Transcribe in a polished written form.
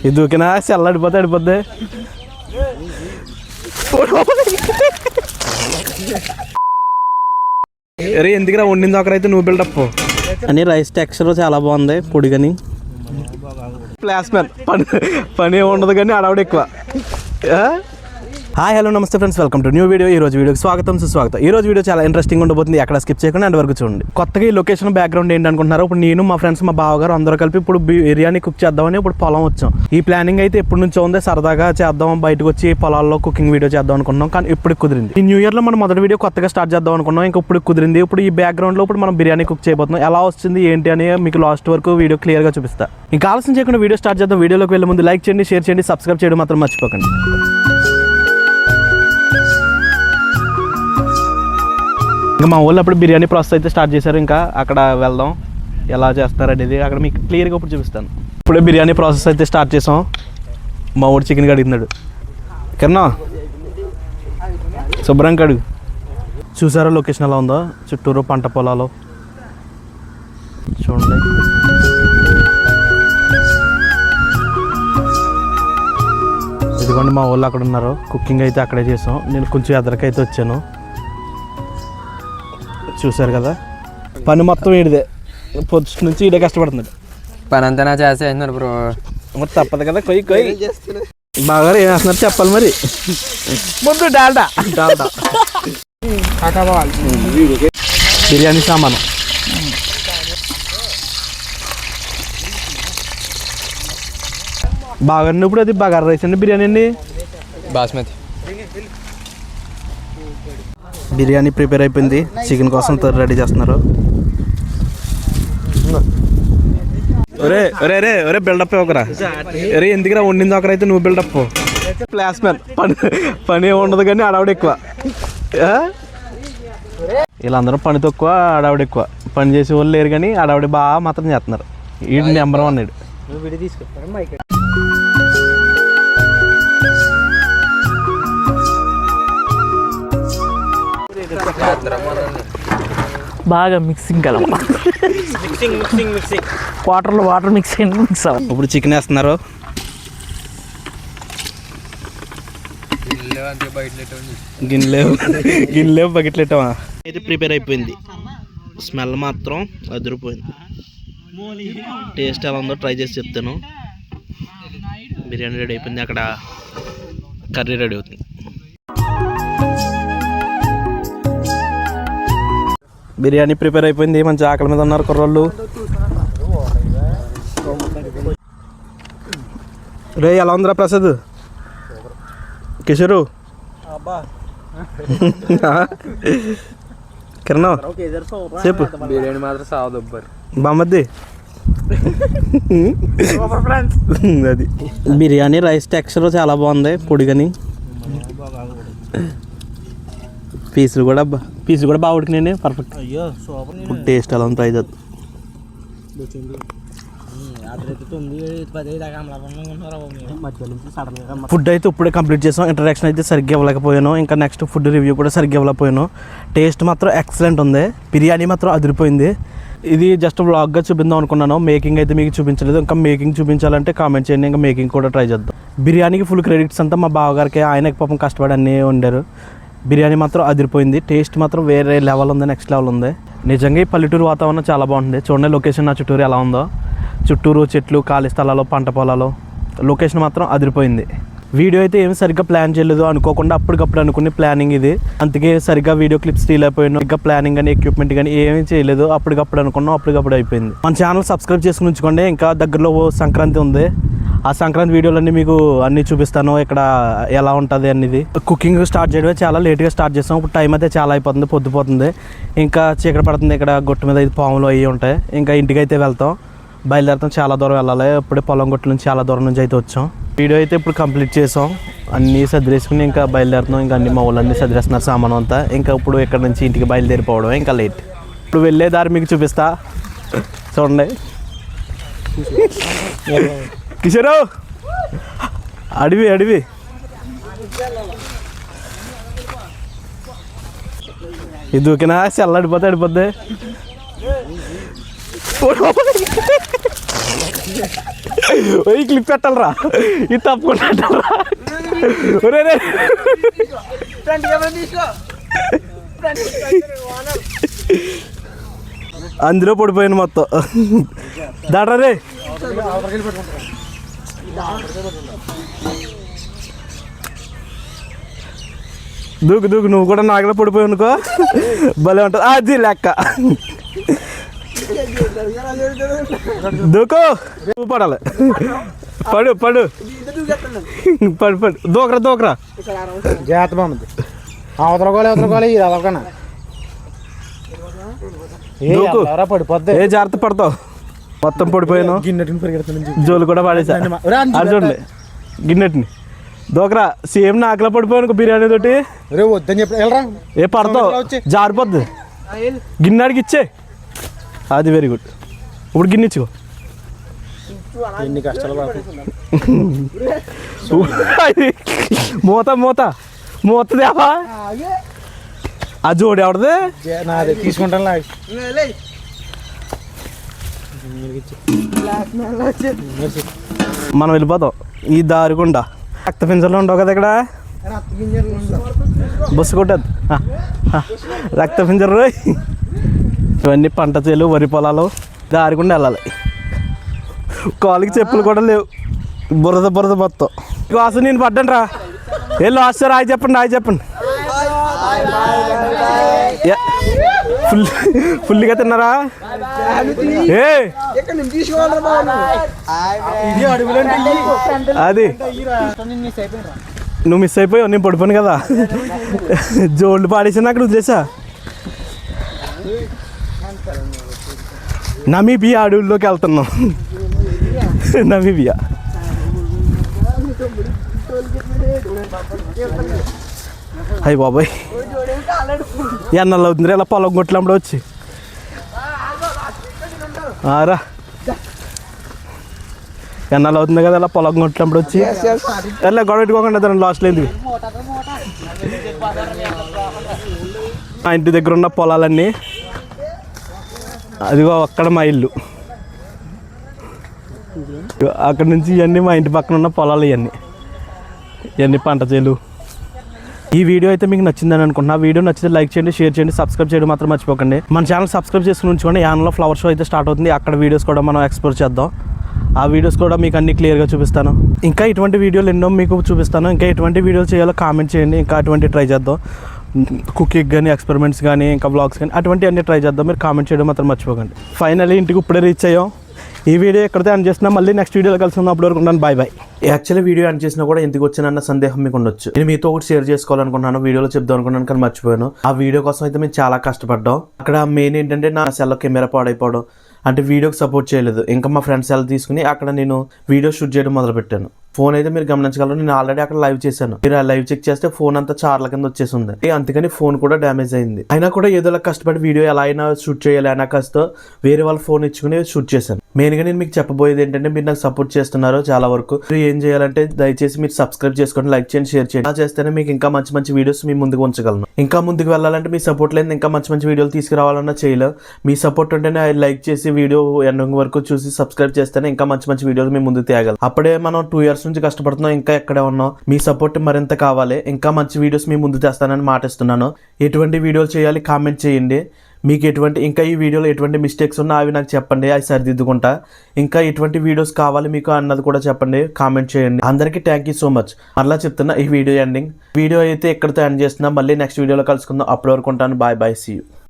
ఇది దూకినా సెల్ అడిపోద్ది. అరే ఎందుకురా వండింది ఒకరైతే నువ్వు బిల్డప్ అని. రైస్ టెక్స్చర్ చాలా బాగుంది పొడిగని. ప్లాస్ మ్యాన్ పని ఉండదు కానీ అడవుడు ఎక్కువ. హాయ్ హలో నమస్తే friends, welcome to new video. ఈ రోజు వీడియోకి స్వాగతం సుస్వాగతం. ఈ రోజు వీడియో చాలా ఇంట్రెస్టింగ్ ఉండబోతుంది, ఎక్కడ స్కిప్ చేయకుండా అండ్ వరకు చూడండి. కొత్తగా ఈ లొకేషన్ బ్యాక్గ్రౌండ్ ఏంటి అనుకుంటున్నారు? ఇప్పుడు నేను మా ఫ్రెండ్స్ మా బావగారు అందరూ కలిపి ఇప్పుడు బిర్యానీ కుక్ చేద్దామని ఇప్పుడు పొలం వచ్చాం. ఈ ప్లానింగ్ అయితే ఎప్పటి నుంచో ఉంది, సరదాగా చేద్దాం, బయటకు వచ్చి పొలాల్లో కుకింగ్ వీడియో చేద్దాం అనుకున్నాం, కానీ ఇప్పుడు కుదిరింది. ఈ న్యూ ఇయర్ లో మనం మొదటి వీడియో కొత్తగా స్టార్ట్ చేద్దాం అనుకున్నాం, ఇంకా ఇప్పుడు కుదిరింది. ఇప్పుడు ఈ బ్యాక్గ్రౌండ్ లో ఇప్పుడు మనం బిర్యానీ కుక్ చేయబోతున్నాం. ఎలా వస్తుంది ఏంటి అని మీకు లాస్ట్ వరకు వీడియో క్లియర్ గా చూపిస్తా. ఇంకా ఆలస్యం చేయకుండా వీడియో స్టార్ట్ చేద్దాం. వీడియోలోకి వెళ్ళే ముందు లైక్ చేయండి, షేర్ చేయండి, సబ్స్క్రైబ్ చేయడం మాత్రం మర్చిపోకండి. ఇంకా మా ఊళ్ళో అప్పుడు బిర్యానీ ప్రాసెస్ అయితే స్టార్ట్ చేశారు. ఇంకా అక్కడ వెళ్దాం, ఎలా చేస్తారు అనేది అక్కడ మీకు క్లియర్గా ఇప్పుడు చూపిస్తాను. ఇప్పుడే బిర్యానీ ప్రాసెస్ అయితే స్టార్ట్ చేసాం. మా ఊడు చికెన్ కడుగుతున్నాడు. కిరణా శుభ్రం కడుగు. చూసారా లొకేషన్ ఎలా ఉందో, చుట్టూరు పంట పొలాలు చూడండి. ఇదిగోండి మా ఊళ్ళో అక్కడ ఉన్నారు. కుకింగ్ అయితే అక్కడే చేసాం. నేను కొంచెం ఎదరికైతే వచ్చాను, చూసారు కదా. పని మొత్తం వీడిదే, పొద్దు నుంచి వీడే కష్టపడుతున్నాడు. పని అంతా నా చేస్తే బ్రో, మరి తప్పదు కదా. కొయ్యి బాగా ఏం వేస్తున్నారు చెప్పాలి మరి. ముందు డాల్డా బిర్యానీ సామాను బాగా. ఇప్పుడు అది బగారా రైస్ అండి, బిర్యానీ అండి బాస్మతి. బిర్యానీ ప్రిపేర్ అయిపోయింది, చికెన్ కోసం రెడీ చేస్తున్నారు. ఒరే ఒరే రే ఒరే బిల్డప్ ఒకరా. అరే ఎందుకురా వండింది ఒకరైతే నువ్వు బిల్డప్. ప్లాస్ మ్యాన్ పని ఉండదు కానీ అడవుడు ఎక్కువ. వీళ్ళందరూ పని తక్కువ, అడవుడు ఎక్కువ. పని చేసే వాళ్ళు లేరు కానీ అడవుడి బాగా మాత్రం చేస్తున్నారు. ఈ నెంబర్ 1 ఇడు. బాగా మిక్సింగ్ కదా, వాటర్ మిక్స్ అవ్వాలి. ఇప్పుడు చికెన్ వేస్తున్నారు. గిన్నెలేవు బకెట్లు ఎట్టవా. అయితే ప్రిపేర్ అయిపోయింది. స్మెల్ మాత్రం అదిరిపోయింది. టేస్ట్ ఎలా ఉందో ట్రై చేసి చెప్తాను. బిర్యానీ రెడీ అయిపోయింది, అక్కడ కర్రీ రెడీ అవుతుంది. బిర్యానీ ప్రిపేర్ అయిపోయింది. మంచి ఆకలి మీద ఉన్నారు కుర్రోళ్ళు. రే ఎలా ఉందిరా ప్రసాద్, కిషోరు, కిరణ్ చెప్పు. బిర్యానీ మాత్రం సావదు బామ్మద్ది. అది బిర్యానీ రైస్ టెక్స్చర్ చాలా బాగుంది పొడిగని. పీసులు కూడా బాగా ఉడికినాయండి, పర్ఫెక్ట్. ఫుడ్ టేస్ట్ ఎలా ఉంది ట్రై చేద్దాం. ఫుడ్ అయితే ఇప్పుడే కంప్లీట్ చేసాం. ఇంట్రడక్షన్ అయితే సరిగ్గా ఇవ్వలేకపోయాను, ఇంకా నెక్స్ట్ ఫుడ్ రివ్యూ కూడా సరిగ్గా ఇవ్వలేకపోయాను. టేస్ట్ మాత్రం ఎక్సలెంట్ ఉంది, బిర్యానీ మాత్రం అదిరిపోయింది. ఇది జస్ట్ వ్లాగ్గా చూపిందాం అనుకున్నాను, మేకింగ్ అయితే మీకు చూపించలేదు. ఇంకా మేకింగ్ చూపించాలంటే కామెంట్ చేయండి, ఇంకా మేకింగ్ కూడా ట్రై చేద్దాం. బిర్యానీకి ఫుల్ క్రెడిట్స్ అంతా మా బావగారికి, ఆయనకి పాపం కష్టపడి అన్నీ వండారు. బిర్యానీ మాత్రం అదిరిపోయింది, టేస్ట్ మాత్రం వేరే లెవెల్ ఉంది, నెక్స్ట్ లెవెల్ ఉంది. నిజంగా ఈ పల్లెటూరు వాతావరణం చాలా బాగుంటుంది. చూడండి లొకేషన్ నా చుట్టూరు ఎలా ఉందో, చుట్టూరు చెట్లు, ఖాళీ స్థలాలు, పంట పొలాలు. లొకేషన్ మాత్రం అదిరిపోయింది. వీడియో అయితే ఏమి సరిగ్గా ప్లాన్ చేయలేదు, అనుకోకుండా అప్పటికప్పుడు అనుకునే ప్లానింగ్ ఇది. అందుకే సరిగ్గా వీడియో క్లిప్స్ తీయలేకపోయాను. ఇంకా ప్లానింగ్ కానీ ఎక్విప్మెంట్ కానీ ఏమీ చేయలేదు, అప్పటికప్పుడు అనుకున్నాం, అప్పటికప్పుడు అయిపోయింది. మన ఛానల్ సబ్స్క్రైబ్ చేసుకుని ఉంచుకోండి. ఇంకా దగ్గరలో సంక్రాంతి ఉంది, ఆ సంక్రాంతి వీడియోలన్నీ మీకు అన్నీ చూపిస్తాను, ఇక్కడ ఎలా ఉంటుంది అనేది. కుకింగ్ స్టార్ట్ చేయడమే చాలా లేట్గా స్టార్ట్ చేస్తాం. ఇప్పుడు టైం అయితే చాలా అయిపోతుంది, పొద్దుపోతుంది, ఇంకా చీకటి పడుతుంది. ఇక్కడ గొట్టు మీద అయితే పాములు అవి ఉంటాయి. ఇంకా ఇంటికి అయితే వెళ్తాం, బయలుదేరుతాం. చాలా దూరం వెళ్ళాలి, ఇప్పుడే పొలం గొట్టు నుంచి చాలా దూరం నుంచి అయితే వచ్చాం. వీడియో అయితే ఇప్పుడు కంప్లీట్ చేసాం, అన్నీ సర్దిరేసుకుని ఇంకా బయలుదేరుతాం. ఇంకా అన్ని మా ఊళ్ళన్నీ సర్దిరేస్తున్నారు సామాను అంతా. ఇంకా ఇప్పుడు ఇక్కడ నుంచి ఇంటికి బయలుదేరిపోవడం ఇంకా లేట్. ఇప్పుడు వెళ్ళే దారి మీకు చూపిస్తా, చూడండి. కిషోరు అడివి ఇది దూకినా సెల్ అడిపోద్ది. ఈ క్లిప్ పెట్టాలరా, ఇది తప్పకుండా పెట్టాలరా. ఒరే రే అందులో పడిపోయాను మొత్తం. దాట్రా రే. దూకు దూకు, నువ్వు కూడా నాగలో పడిపోయావు అనుకో, భలే ఉంటుంది. అది లెక్క. దూకు, నువ్వు పడాలి. పడు పడు పడు పడు, దూకరా దూకరా. జాత బాగుంది. అవతలకోవాలి ఇది అదొకనా దూకు. పడిపోద్ది. ఏ జాగ్రత్త పడతావు. మొత్తం పడిపోయాను, గిన్నెటిని పరిగెడుతుంది. జోలు కూడా పడేసా. అది చూడండి గిన్నెటిని. దూకరా. సేమ్ నాకులా పడిపోయాను బిర్యానీ తోటి. రే వద్దని చెప్పి వెళ్ళరా. ఏ పడతావు, జారిపోద్ది. గిన్నెడికి ఇచ్చే. అది వెరీ గుడ్. ఇప్పుడు గిన్నె ఇచ్చుకో. ఎన్ని కష్టాలు బాబు. మూత మూత మూతదేవా. ఆ జోడి ఎవడది? నాది తీసుకుంటాను. మనం వెళ్ళిపోతాం ఈ దారిగుండా. రక్త పింజర్లు ఉండవు కదా ఇక్కడ. బస్సు కొట్టద్దు. రక్త పింజర్లు. ఇవన్నీ పంట చేలు, వరి పొలాలు. దారిగుండా వెళ్ళాలి. కాళ్ళకి చెప్పులు కూడా లేవు, బురద బురద మొత్తం. అసలు నేను పడ్డాను రా. వెళ్ళి వస్తారు. హాయ్ చెప్పండి, హాయ్ చెప్పండి. ఫుల్గా తిన్నారా? ఏ అది నువ్వు మిస్ అయిపోయావు, నేను పడిపోయాను కదా. జోళ్ళు పాడేసాను అక్కడ వదిలేసా. నమీబియా అడవుల్లోకి వెళ్తున్నాం. నమీబియా. అయ్యి బాబాయ్, ఎన్నెళ్ళు అవుతుంది ఇలా పొలం కొట్టినప్పుడు వచ్చి. రా, ఎన్నెళ్ళు అవుతుంది కదా ఇలా పొలం కొట్టినప్పుడు వచ్చి. ఎలా గొడవ పెట్టుకోకుండా దాన్ని లాస్ట్లో ఎందుకు. మా ఇంటి దగ్గర ఉన్న పొలాలన్నీ, అదిగో అక్కడ మా ఇల్లు. అక్కడ నుంచి ఇవన్నీ మా ఇంటి పక్కన ఉన్న పొలాలు. ఇవన్నీ పంట చేలు. ఈ వీడియో అయితే మీకు నచ్చిందని అనుకుంటున్నా. వీడియో నచ్చితే లైక్ చేయండి, షేర్ చేయండి, సబ్స్క్రైబ్ చేయడం మాత్రం మర్చిపోకండి. మన ఛానల్ సబ్స్క్రైబ్ చేసుకుని ఉంచుకోండి. యాన్లో ఫ్లవర్ షో అయితే స్టార్ట్ అవుతుంది. అక్కడ వీడియోస్ కూడా మనం ఎక్స్ప్లోర్ చేద్దాం. ఆ వీడియోస్ కూడా మీకు అన్ని క్లియర్గా చూపిస్తాను. ఇంకా ఇటువంటి వీడియోలు ఎన్నో మీకు చూపిస్తాను. ఇంకా ఎటువంటి వీడియోలు చేయాలో కామెంట్ చేయండి. ఇంకా అటువంటి ట్రై చేద్దాం. కుకింగ్ కానీ, ఎక్స్పెరిమెంట్స్ కానీ, ఇంకా బ్లాగ్స్ కానీ, అటువంటి అన్ని ట్రై చేద్దాం. మీరు కామెంట్ చేయడం మాత్రం మర్చిపోకండి. ఫైనల్లీ ఇంటికి ఇప్పుడే రీచ్ అయ్యాం. ఈ వీడియో ఎక్కడితే ఎండ్ చేసినా మళ్ళీ నెక్స్ట్ వీడియోలో కలిసి ఉన్నాం. అప్పటి వరకు ఉంటాను. Bye bye. Actually video end చేసినా కూడా ఎందుకు వచ్చినన్న సందేహం మీకు ఉండొచ్చు. నేను మీతో ఒకటి షేర్ చేసుకోవాలనుకున్నాను, వీడియోలో చెప్దాం అనుకున్నాను, కానీ మర్చిపోయాను. ఆ వీడియో కోసం అయితే మేము చాలా కష్టపడ్డాం. అక్కడ మెయిన్ ఏంటంటే నా సెల్లో కెమెరా పాడైపోవడం, అంటే వీడియోకి సపోర్ట్ చేయలేదు. ఇంకా మా ఫ్రెండ్స్ సెల్ తీసుకుని అక్కడ నేను వీడియో షూట్ చేయడం మొదలుపెట్టాను. ఫోన్ అయితే మీరు గమనించగలరు, నేను ఆల్రెడీ అక్కడ లైవ్ చేశాను. మీరు ఆ లైవ్ చెక్ చేస్తే ఫోన్ అంతా చార్ల కింద వచ్చేసింది. అందుకని ఫోన్ కూడా డ్యామేజ్ అయింది. అయినా కూడా ఏదోలా కష్టపడి వీడియో ఎలా అయినా షూట్ చేయాలి అన్న కాస్త వేరే వాళ్ళ ఫోన్ ఇచ్చుకుని షూట్ చేశాను. మెయిన్గా నేను మీకు చెప్పబోయేది ఏంటంటే, మీరు నాకు సపోర్ట్ చేస్తున్నారు చాలా వరకు. మీరు ఏం చేయాలంటే దయచేసి మీరు సబ్స్క్రైబ్ చేసుకోండి, లైక్ చేయండి, షేర్ చేయండి. అలా చేస్తేనే మీకు ఇంకా మంచి మంచి వీడియోస్ మీ ముందుకు ఉంచగలను. ఇంకా ముందుకు వెళ్ళాలంటే మీ సపోర్ట్ లేదు. ఇంకా మంచి మంచి వీడియోలు తీసుకురావాలన్నా చేయలేదు. మీ సపోర్ట్ ఉంటేనే లైక్ చేసి వీడియో ఎండింగ్ వరకు చూసి సబ్స్క్రైబ్ చేస్తేనే ఇంకా మంచి మంచి వీడియోలు మీ ముందుకు తేగలం. అప్పుడే మనం 2 years నుంచి కష్టపడుతున్నాం, ఇంకా ఎక్కడే ఉన్నాం. మీ సపోర్ట్ మరింత కావాలి. ఇంకా మంచి వీడియోస్ మీ ముందు తెస్తానని మాటిస్తున్నాను. ఎటువంటి వీడియోలు చేయాలి కామెంట్ చేయండి. మీకు ఇంకా ఈ వీడియోలో ఎటువంటి మిస్టేక్స్ ఉన్నా అవి నాకు చెప్పండి, అవి సరిదిద్దుకుంటా. ఇంకా ఎటువంటి వీడియోస్ కావాలి మీకు అన్నది కూడా చెప్పండి, కామెంట్ చేయండి. అందరికీ థ్యాంక్ యూ సో మచ్. మరలా చెప్తున్నా, ఈ వీడియో ఎండింగ్. వీడియో అయితే ఎక్కడితో ఎండ్ చేస్తున్నా. మళ్ళీ నెక్స్ట్ వీడియోలో కలుసుకుందాం. అప్పటి వరకు ఉంటాను. Bye bye, see you.